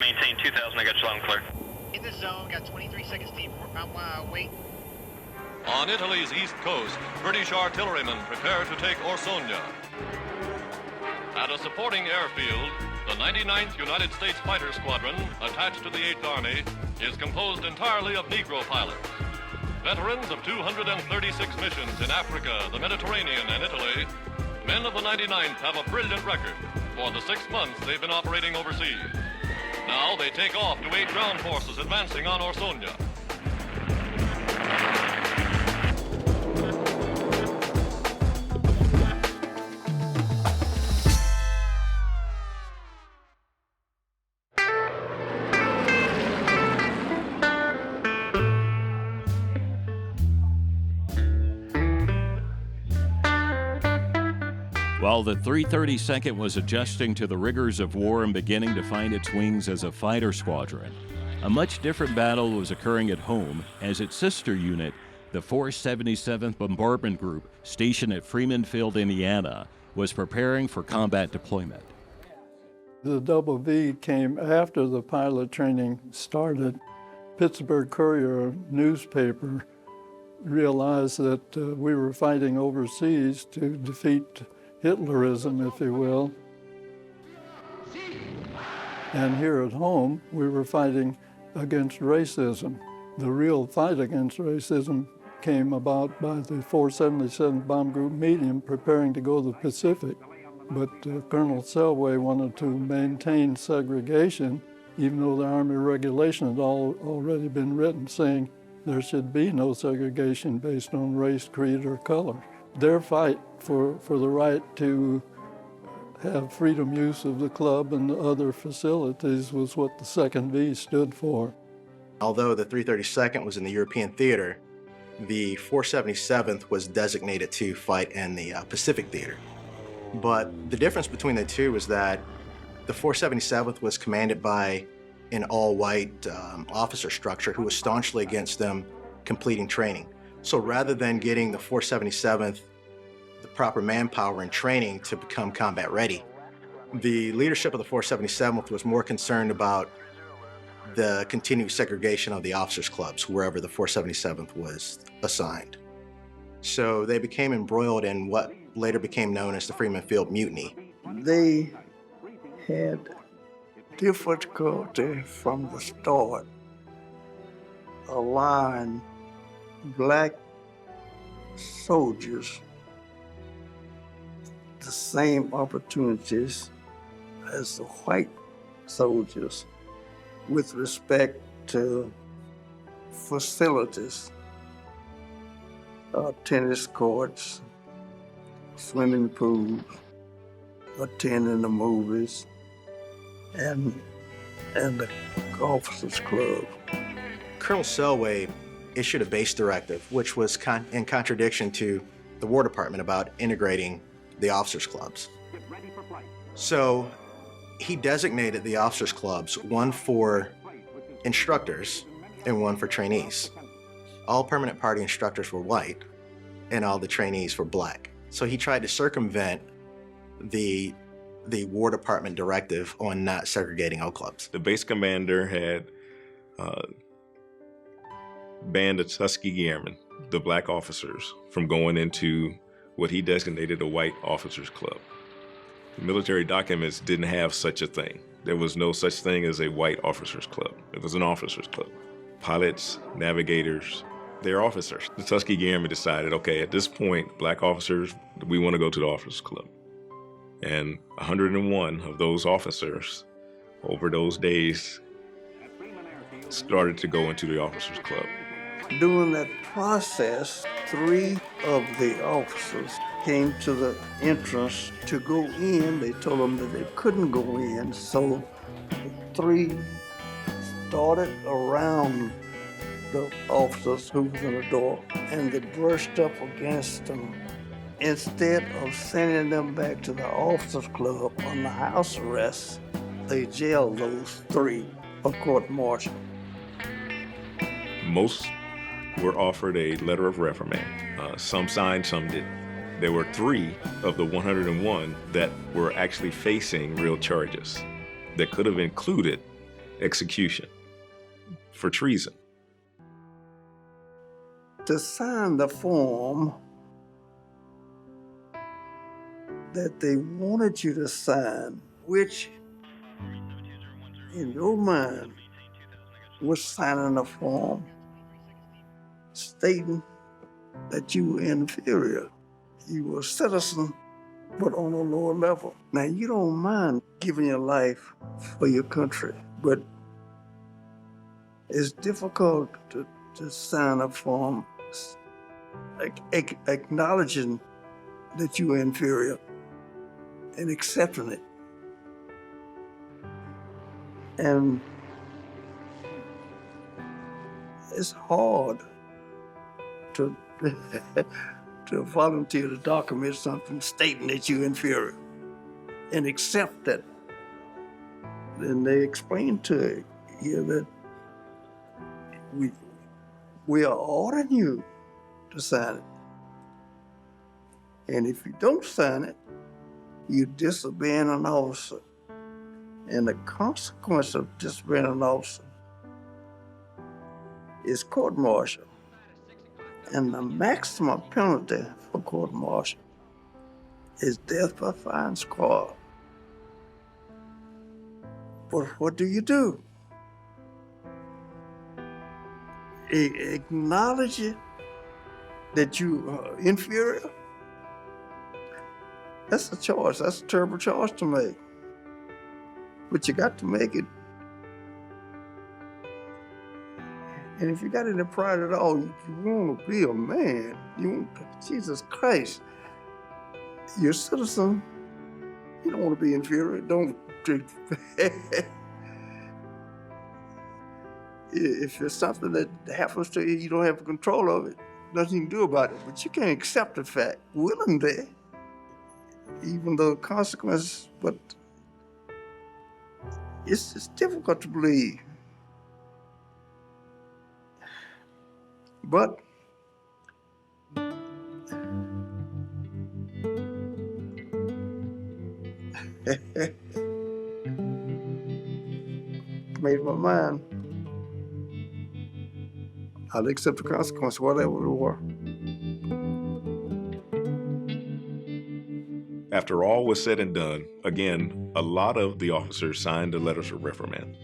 Maintain 2000, I got you loud and clear. In the zone, got 23 seconds deep. Wait. On Italy's east coast, British artillerymen prepare to take Orsonia. At a supporting airfield, the 99th United States Fighter Squadron, attached to the 8th Army, is composed entirely of Negro pilots. Veterans of 236 missions in Africa, the Mediterranean, and Italy, men of the 99th have a brilliant record for the 6 months they've been operating overseas. Now they take off to aid ground forces advancing on Orsonia. While the 332nd was adjusting to the rigors of war and beginning to find its wings as a fighter squadron, a much different battle was occurring at home as its sister unit, the 477th Bombardment Group, stationed at Freeman Field, Indiana, was preparing for combat deployment. The Double V came after the pilot training started. Pittsburgh Courier newspaper realized that we were fighting overseas to defeat Hitlerism, if you will. And here at home, we were fighting against racism. The real fight against racism came about by the 477 Bomb Group medium preparing to go to the Pacific. But Colonel Selway wanted to maintain segregation, even though the Army regulation had already been written saying there should be no segregation based on race, creed, or color. Their fight for the right to have freedom use of the club and the other facilities was what the 2nd V stood for. Although the 332nd was in the European theater, the 477th was designated to fight in the Pacific theater. But the difference between the two was that the 477th was commanded by an all-white officer structure who was staunchly against them completing training. So rather than getting the 477th the proper manpower and training to become combat ready, the leadership of the 477th was more concerned about the continued segregation of the officers' clubs wherever the 477th was assigned. So they became embroiled in what later became known as the Freeman Field Mutiny. They had difficulty from the start allowing black soldiers the same opportunities as the white soldiers with respect to facilities, tennis courts, swimming pools, attending the movies, and the officers' club. Colonel Selway issued a base directive, which was in contradiction to the War Department about integrating the officers' clubs. So he designated the officers' clubs, one for instructors and one for trainees. All permanent party instructors were white and all the trainees were black. So he tried to circumvent the War Department directive on not segregating all clubs. The base commander had banned the Tuskegee Airmen, the black officers, from going into what he designated a white officers' club. The military documents didn't have such a thing. There was no such thing as a white officers' club. It was an officers' club. Pilots, navigators, they're officers. The Tuskegee Airmen decided, okay, at this point, black officers, we want to go to the officers' club. And 101 of those officers, over those days, started to go into the officers' club. During that process, 3 of the officers came to the entrance to go in. They told them that they couldn't go in, so the 3 started around the officers who was in the door, and they brushed up against them. Instead of sending them back to the officers' club on the house arrest, they jailed those 3 for court-martial. Most were offered a letter of reprimand. Some signed, some didn't. There were 3 of the 101 that were actually facing real charges that could have included execution for treason. To sign the form that they wanted you to sign, which in your mind was signing a form stating that you were inferior. You were a citizen, but on a lower level. Now, you don't mind giving your life for your country, but it's difficult to sign a form acknowledging that you were inferior and accepting it. And it's hard to to volunteer to document something stating that you're inferior and accept that. And they explain to you that we are ordering you to sign it. And if you don't sign it, you disobey an officer. And the consequence of disobeying an officer is court-martial. And the maximum penalty for court-martial is death by firing squad. But what do? Acknowledge it, that you are inferior? That's a choice. That's a terrible choice to make. But you got to make it. And if you got any pride at all, you want to be a man. You want, Jesus Christ, you're a citizen. You don't want to be inferior. Don't. If it's something that happens to you, you don't have control of it. Nothing you can do about it. But you can't accept the fact willingly, even though the consequences. But it's difficult to believe. But made my mind. I'll accept the consequence, whatever it were. After all was said and done, again, a lot of the officers signed the letters of reprimand.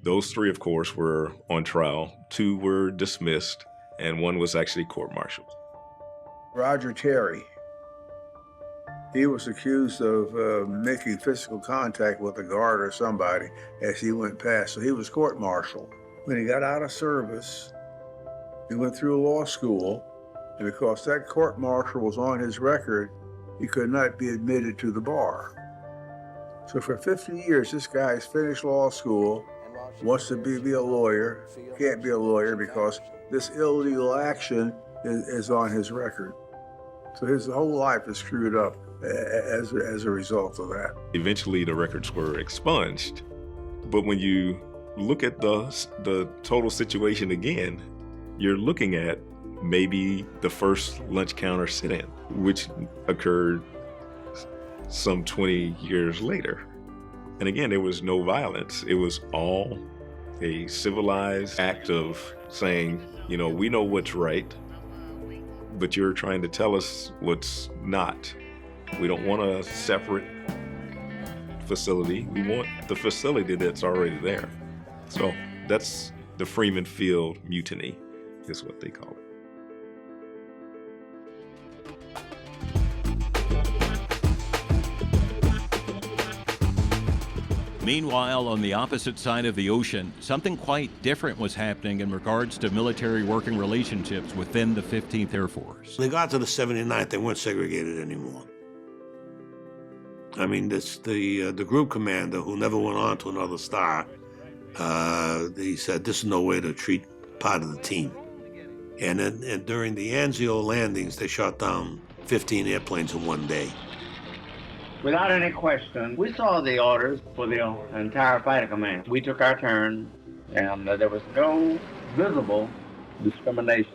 Those 3, of course, were on trial. 2 were dismissed, and 1 was actually court-martialed. Roger Terry, he was accused of making physical contact with a guard or somebody as he went past, so he was court-martialed. When he got out of service, he went through law school, and because that court-martial was on his record, he could not be admitted to the bar. So for 50 years, this guy has finished law school, wants to be a lawyer, can't be a lawyer because this illegal action is on his record. So his whole life is screwed up as a result of that. Eventually, the records were expunged, but when you look at the total situation again, you're looking at maybe the first lunch counter sit-in, which occurred some 20 years later. And again, there was no violence. It was all a civilized act of saying, you know, we know what's right, but you're trying to tell us what's not. We don't want a separate facility. We want the facility that's already there. So that's the Freeman Field Mutiny, is what they call it. Meanwhile, on the opposite side of the ocean, something quite different was happening in regards to military working relationships within the 15th Air Force. They got to the 79th, they weren't segregated anymore. I mean, the group commander, who never went on to another star, he said, this is no way to treat part of the team. And during the Anzio landings, they shot down 15 airplanes in one day. Without any question, we saw the orders for the entire fighter command. We took our turn, and there was no visible discrimination.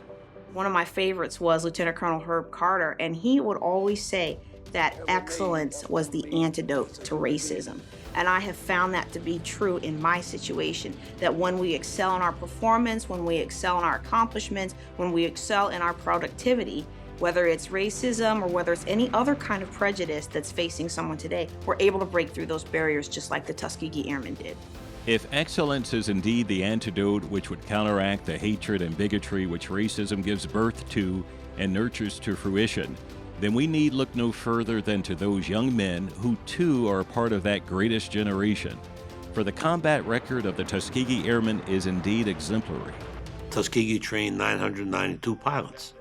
One of my favorites was Lieutenant Colonel Herb Carter, and he would always say that excellence was the antidote to racism. And I have found that to be true in my situation, that when we excel in our performance, when we excel in our accomplishments, when we excel in our productivity, whether it's racism or whether it's any other kind of prejudice that's facing someone today, we're able to break through those barriers just like the Tuskegee Airmen did. If excellence is indeed the antidote which would counteract the hatred and bigotry which racism gives birth to and nurtures to fruition, then we need look no further than to those young men who too are a part of that greatest generation. For the combat record of the Tuskegee Airmen is indeed exemplary. Tuskegee trained 992 pilots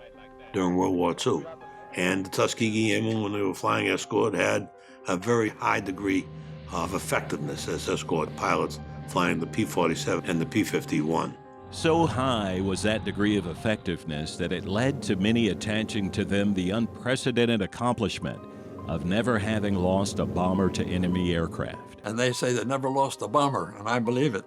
during World War II. And the Tuskegee Airmen, when they were flying escort, had a very high degree of effectiveness as escort pilots flying the P-47 and the P-51. So high was that degree of effectiveness that it led to many attaching to them the unprecedented accomplishment of never having lost a bomber to enemy aircraft. And they say they never lost a bomber, and I believe it,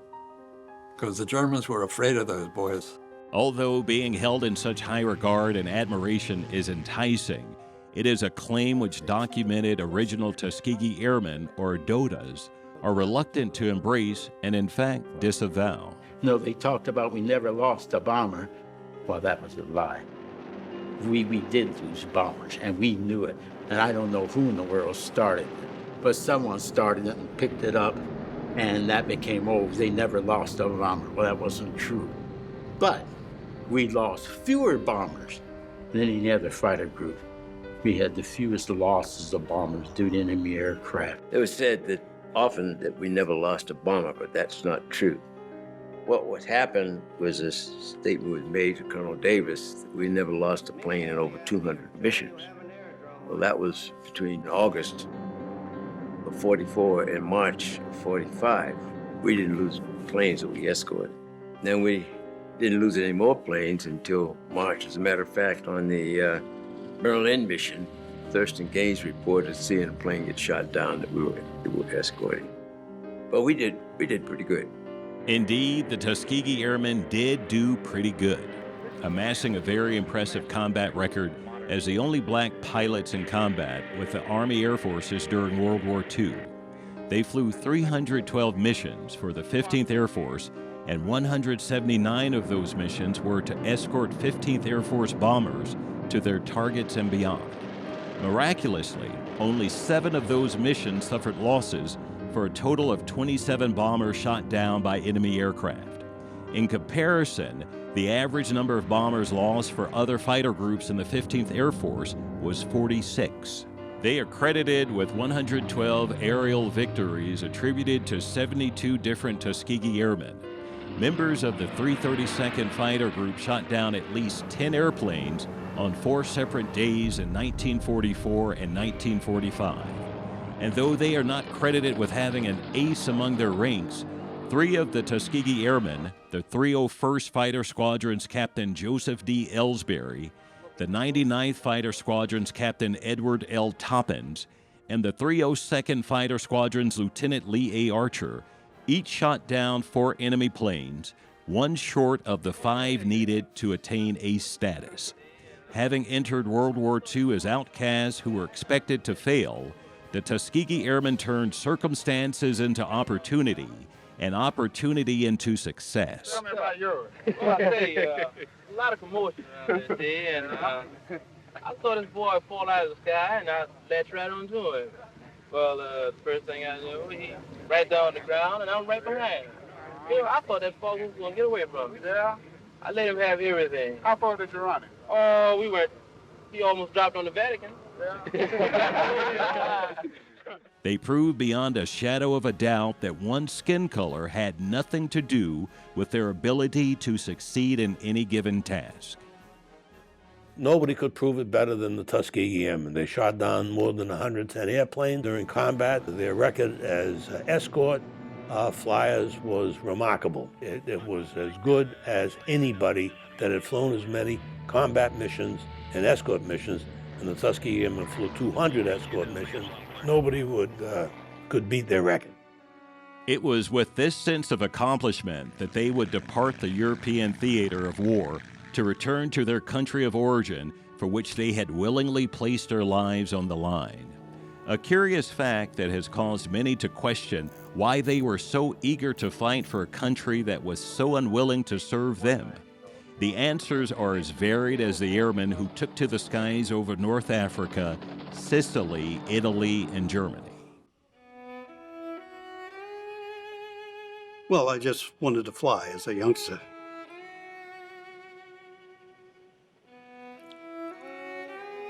because the Germans were afraid of those boys. Although being held in such high regard and admiration is enticing, it is a claim which documented original Tuskegee Airmen, or DOTAs, are reluctant to embrace and in fact disavow. No, they talked about we never lost a bomber. Well, that was a lie. We did lose bombers, and we knew it. And I don't know who in the world started it, but someone started it and picked it up, and that became, oh, they never lost a bomber. Well, that wasn't true. But we lost fewer bombers than any other fighter group. We had the fewest losses of bombers due to enemy aircraft. It was said that often that we never lost a bomber, but that's not true. What happened was a statement was made to Colonel Davis that we never lost a plane in over 200 missions. Well, that was between August of 44 and March of 45. We didn't lose planes that we escorted. Then we didn't lose any more planes until March. As a matter of fact, on the Berlin mission, Thurston Gaines reported seeing a plane get shot down that we were escorting. But we did pretty good. Indeed, the Tuskegee Airmen did do pretty good, amassing a very impressive combat record as the only black pilots in combat with the Army Air Forces during World War II. They flew 312 missions for the 15th Air Force, and 179 of those missions were to escort 15th Air Force bombers to their targets and beyond. Miraculously, only 7 of those missions suffered losses for a total of 27 bombers shot down by enemy aircraft. In comparison, the average number of bombers lost for other fighter groups in the 15th Air Force was 46. They are credited with 112 aerial victories attributed to 72 different Tuskegee Airmen. Members of the 332nd Fighter Group shot down at least 10 airplanes on 4 separate days in 1944 and 1945. And though they are not credited with having an ace among their ranks, 3 of the Tuskegee Airmen, the 301st Fighter Squadron's Captain Joseph D. Ellsbury, the 99th Fighter Squadron's Captain Edward L. Toppins, and the 302nd Fighter Squadron's Lieutenant Lee A. Archer, each shot down 4 enemy planes, 1 short of the 5 needed to attain ace status. Having entered World War II as outcasts who were expected to fail, the Tuskegee Airmen turned circumstances into opportunity and opportunity into success. Tell me about yours. Well, I tell you, a lot of commotion around that day, and I saw this boy fall out of the sky, and I latched right onto him. Well, the first thing I knew, he right down on the ground, and I'm right behind him. You know, I thought that fucker was going to get away from me. Yeah? I let him have everything. How far did you run him? Oh, he almost dropped on the Vatican. Yeah. They proved beyond a shadow of a doubt that one's skin color had nothing to do with their ability to succeed in any given task. Nobody could prove it better than the Tuskegee Airmen. They shot down more than 110 airplanes during combat. Their record as escort flyers was remarkable. It was as good as anybody that had flown as many combat missions and escort missions, and the Tuskegee Airmen flew 200 escort missions. Nobody could beat their record. It was with this sense of accomplishment that they would depart the European theater of war to return to their country of origin, for which they had willingly placed their lives on the line. A curious fact that has caused many to question why they were so eager to fight for a country that was so unwilling to serve them. The answers are as varied as the airmen who took to the skies over North Africa, Sicily, Italy, and Germany. Well, I just wanted to fly as a youngster.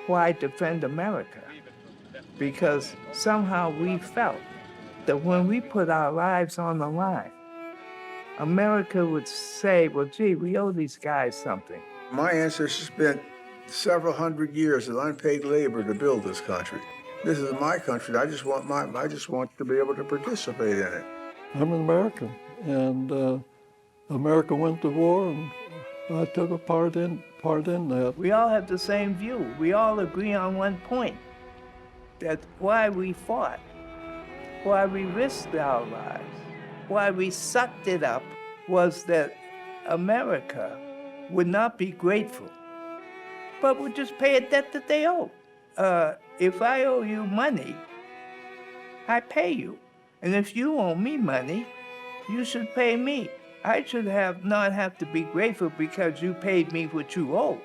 Why defend America? Because somehow we felt that when we put our lives on the line, America would say, well, gee, we owe these guys something. My ancestors spent several hundred years of unpaid labor to build this country. This is my country. I just want to be able to participate in it. I'm an American, and America went to war, and I took a part in that. We all have the same view. We all agree on one point, that why we fought, why we risked our lives, why we sucked it up, was that America would not be grateful, but would just pay a debt that they owe. If I owe you money, I pay you. And if you owe me money, you should pay me. I should not have to be grateful because you paid me what you owe.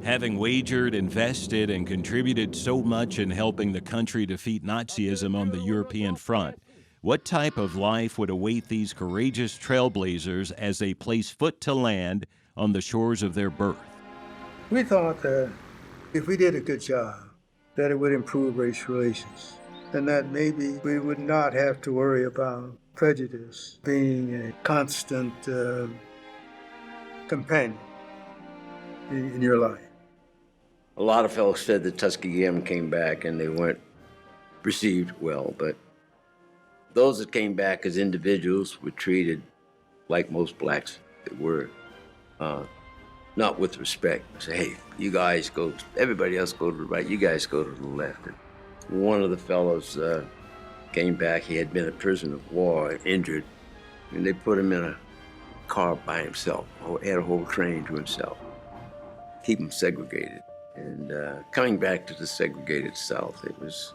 Having wagered, invested, and contributed so much in helping the country defeat Nazism on the European front, what type of life would await these courageous trailblazers as they place foot to land on the shores of their birth? We thought that if we did a good job, that it would improve race relations, and that maybe we would not have to worry about prejudice being a constant companion in your life. A lot of fellows said that Tuskegee Airmen came back and they weren't received well, but those that came back as individuals were treated like most blacks that were, not with respect. Say, hey, you guys go, everybody else go to the right, you guys go to the left. And one of the fellows came back, he had been a prisoner of war, injured, and they put him in a car by himself, had a whole train to himself, keep him segregated. And coming back to the segregated South, it was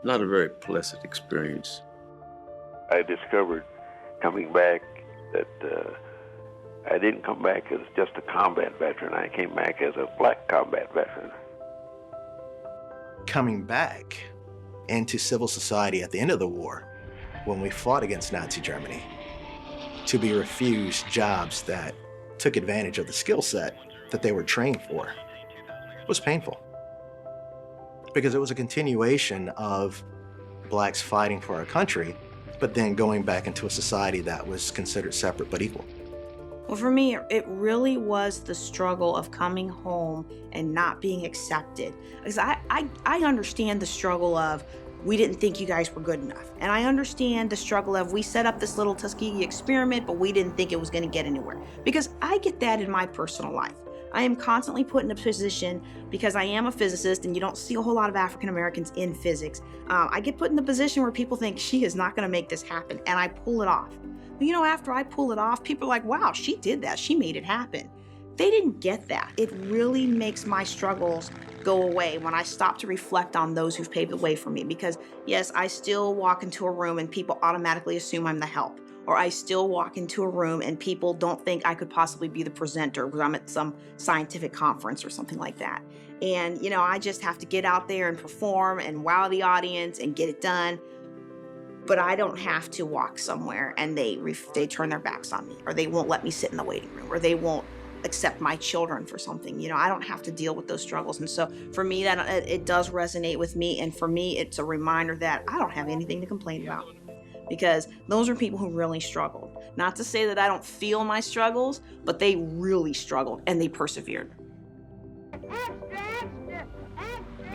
not a very pleasant experience. I discovered coming back that I didn't come back as just a combat veteran. I came back as a black combat veteran. Coming back into civil society at the end of the war, when we fought against Nazi Germany, to be refused jobs that took advantage of the skill set that they were trained for, was painful, because it was a continuation of blacks fighting for our country, but then going back into a society that was considered separate but equal. Well, for me, it really was the struggle of coming home and not being accepted. Because I understand the struggle of, we didn't think you guys were good enough. And I understand the struggle of, we set up this little Tuskegee experiment, but we didn't think it was going to get anywhere. Because I get that in my personal life. I am constantly put in a position, because I am a physicist and you don't see a whole lot of African Americans in physics. I get put in the position where people think she is not going to make this happen, and I pull it off. But after I pull it off, people are like, wow, she did that. She made it happen. They didn't get that. It really makes my struggles go away when I stop to reflect on those who've paved the way for me. Because yes, I still walk into a room and people automatically assume I'm the help. Or I still walk into a room and people don't think I could possibly be the presenter because I'm at some scientific conference or something like that. And, I just have to get out there and perform and wow the audience and get it done. But I don't have to walk somewhere and they turn their backs on me, or they won't let me sit in the waiting room, or they won't accept my children for something. I don't have to deal with those struggles. And so for me, that it does resonate with me. And for me, it's a reminder that I don't have anything to complain about, because those are people who really struggled. Not to say that I don't feel my struggles, but they really struggled and they persevered.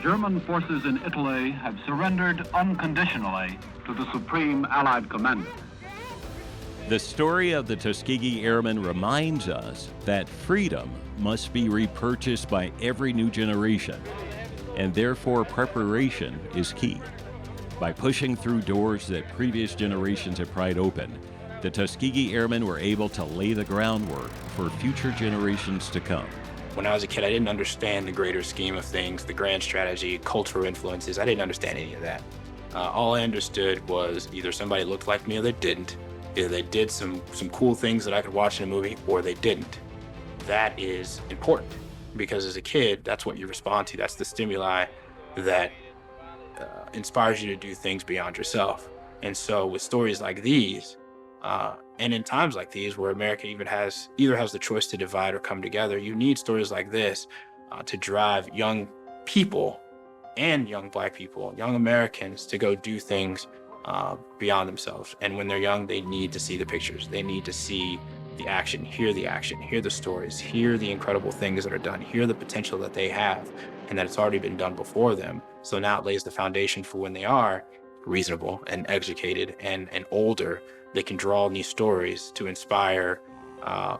German forces in Italy have surrendered unconditionally to the Supreme Allied Commander. The story of the Tuskegee Airmen reminds us that freedom must be repurchased by every new generation, and therefore preparation is key. By pushing through doors that previous generations had pried open, the Tuskegee Airmen were able to lay the groundwork for future generations to come. When I was a kid, I didn't understand the greater scheme of things, the grand strategy, cultural influences. I didn't understand any of that. All I understood was either somebody looked like me or they didn't. Either they did some cool things that I could watch in a movie or they didn't. That is important because as a kid, that's what you respond to. That's the stimuli that inspires you to do things beyond yourself. And so with stories like these, and in times like these where America either has the choice to divide or come together, you need stories like this to drive young people and young Black people, young Americans to go do things beyond themselves. And when they're young, they need to see the pictures. They need to see the action, hear the stories, hear the incredible things that are done, hear the potential that they have and that it's already been done before them. So now it lays the foundation for when they are reasonable and educated and older, they can draw on these stories to inspire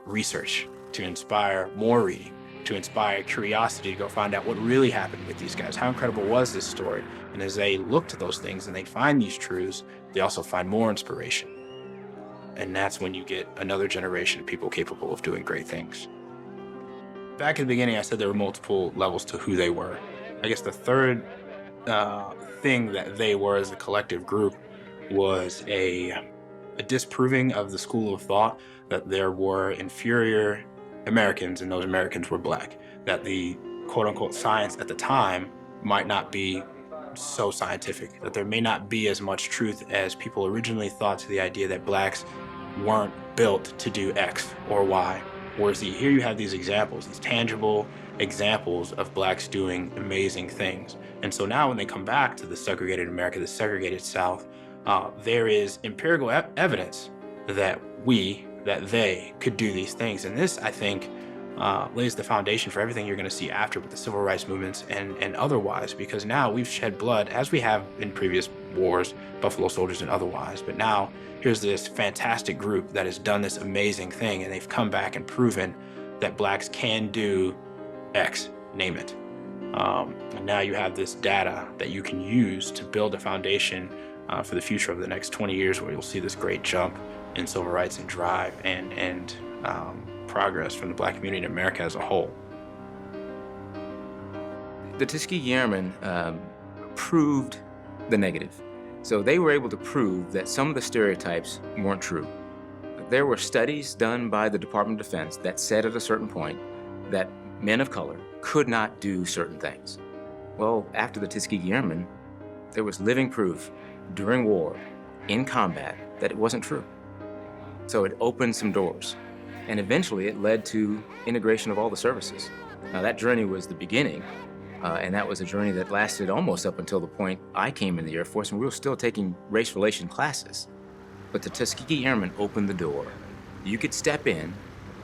research, to inspire more reading, to inspire curiosity to go find out what really happened with these guys. How incredible was this story? And as they look to those things and they find these truths, they also find more inspiration. And that's when you get another generation of people capable of doing great things. Back at the beginning, I said there were multiple levels to who they were. I guess the third thing that they were as a collective group was a disproving of the school of thought that there were inferior Americans and those Americans were Black, that the quote-unquote science at the time might not be so scientific, that there may not be as much truth as people originally thought to the idea that Blacks weren't built to do X or Y. Whereas here you have these examples, these tangible examples of Blacks doing amazing things. And so now when they come back to the segregated America, the segregated South, there is empirical evidence that they could do these things. And this, I think, lays the foundation for everything you're going to see after with the civil rights movements and otherwise, because now we've shed blood as we have in previous wars, Buffalo Soldiers and otherwise. But now here's this fantastic group that has done this amazing thing, and they've come back and proven that Blacks can do X, name it. And now you have this data that you can use to build a foundation for the future of the next 20 years, where you'll see this great jump in civil rights and drive and progress from the Black community in America as a whole. The Tuskegee Airmen proved the negative. So they were able to prove that some of the stereotypes weren't true. There were studies done by the Department of Defense that said at a certain point that men of color could not do certain things. Well, after the Tuskegee Airmen, there was living proof during war, in combat, that it wasn't true. So it opened some doors. And eventually it led to integration of all the services. Now that journey was the beginning, and that was a journey that lasted almost up until the point I came in the Air Force, and we were still taking race relation classes. But the Tuskegee Airmen opened the door. You could step in,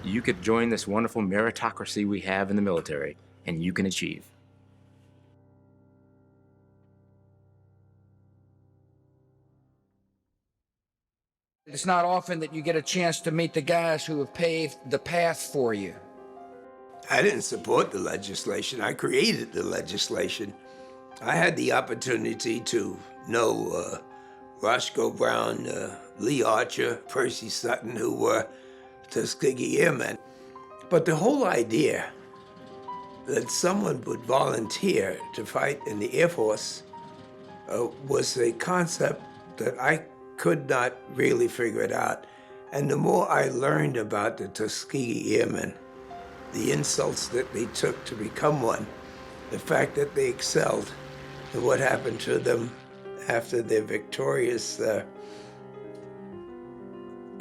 you could join this wonderful meritocracy we have in the military, and you can achieve. It's not often that you get a chance to meet the guys who have paved the path for you. I didn't support the legislation. I created the legislation. I had the opportunity to know Roscoe Brown, Lee Archer, Percy Sutton, who were Tuskegee Airmen. But the whole idea that someone would volunteer to fight in the Air Force was a concept that I could not really figure it out. And the more I learned about the Tuskegee Airmen, the insults that they took to become one, the fact that they excelled, and what happened to them after their victorious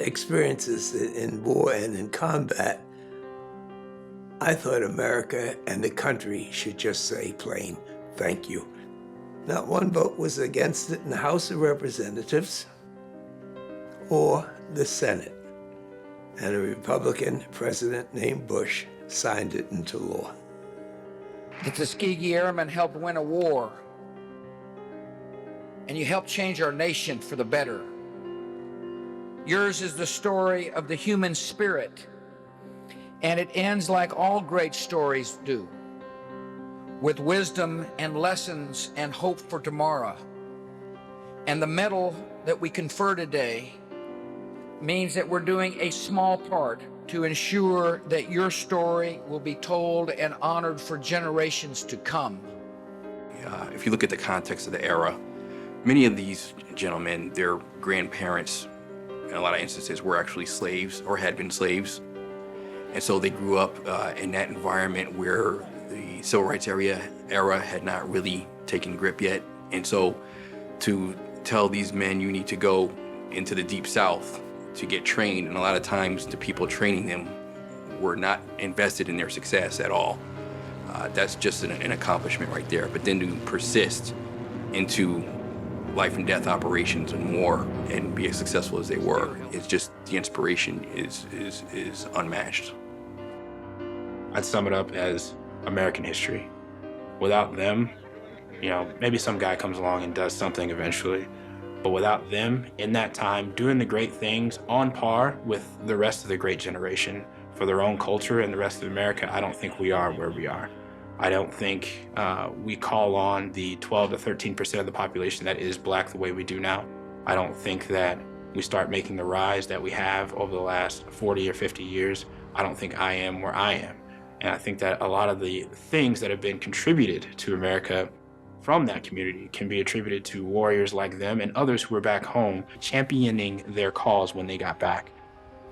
experiences in war and in combat, I thought America and the country should just say plain, thank you. Not one vote was against it in the House of Representatives or the Senate. And a Republican president named Bush signed it into law. The Tuskegee Airmen helped win a war, and you helped change our nation for the better. Yours is the story of the human spirit, and it ends like all great stories do, with wisdom and lessons and hope for tomorrow. And the medal that we confer today means that we're doing a small part to ensure that your story will be told and honored for generations to come. If you look at the context of the era, many of these gentlemen, their grandparents, in a lot of instances, were actually slaves or had been slaves. And so they grew up in that environment where the civil rights era had not really taken grip yet. And so to tell these men you need to go into the Deep South to get trained, and a lot of times the people training them were not invested in their success at all. That's just an accomplishment right there. But then to persist into life and death operations and war and be as successful as they were, it's just, the inspiration is unmatched. I'd sum it up as American history. Without them, you know, maybe some guy comes along and does something eventually, but without them in that time doing the great things on par with the rest of the great generation for their own culture and the rest of America, I don't think we are where we are. I don't think we call on the 12 to 13% of the population that is black the way we do now. I don't think that we start making the rise that we have over the last 40 or 50 years. I don't think I am where I am. And I think that a lot of the things that have been contributed to America from that community can be attributed to warriors like them and others who were back home championing their cause when they got back.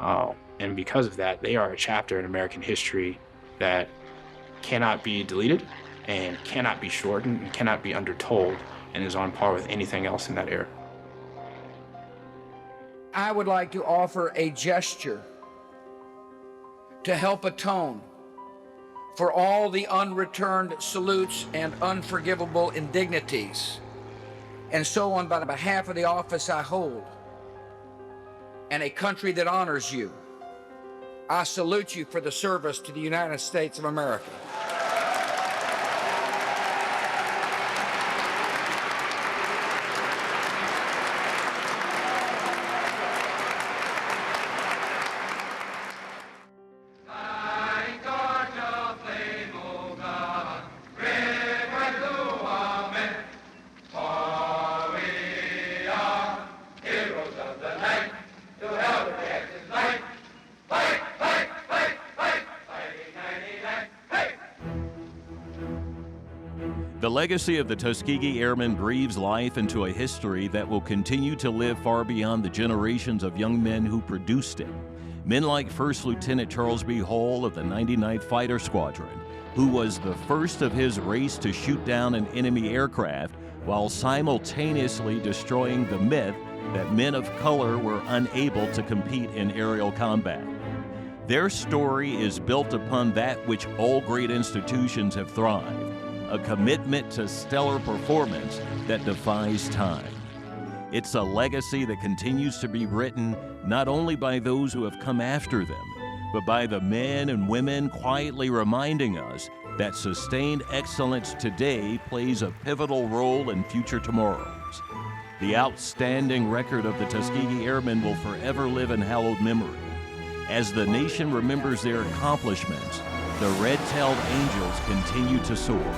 And because of that, they are a chapter in American history that cannot be deleted and cannot be shortened and cannot be undertold, and is on par with anything else in that era. I would like to offer a gesture to help atone for all the unreturned salutes and unforgivable indignities. And so on behalf of the office I hold and a country that honors you, I salute you for the service to the United States of America. The legacy of the Tuskegee Airmen breathes life into a history that will continue to live far beyond the generations of young men who produced it. Men like First Lieutenant Charles B. Hull of the 99th Fighter Squadron, who was the first of his race to shoot down an enemy aircraft while simultaneously destroying the myth that men of color were unable to compete in aerial combat. Their story is built upon that which all great institutions have thrived: a commitment to stellar performance that defies time. It's a legacy that continues to be written not only by those who have come after them, but by the men and women quietly reminding us that sustained excellence today plays a pivotal role in future tomorrows. The outstanding record of the Tuskegee Airmen will forever live in hallowed memory. As the nation remembers their accomplishments, the red-tailed angels continue to soar.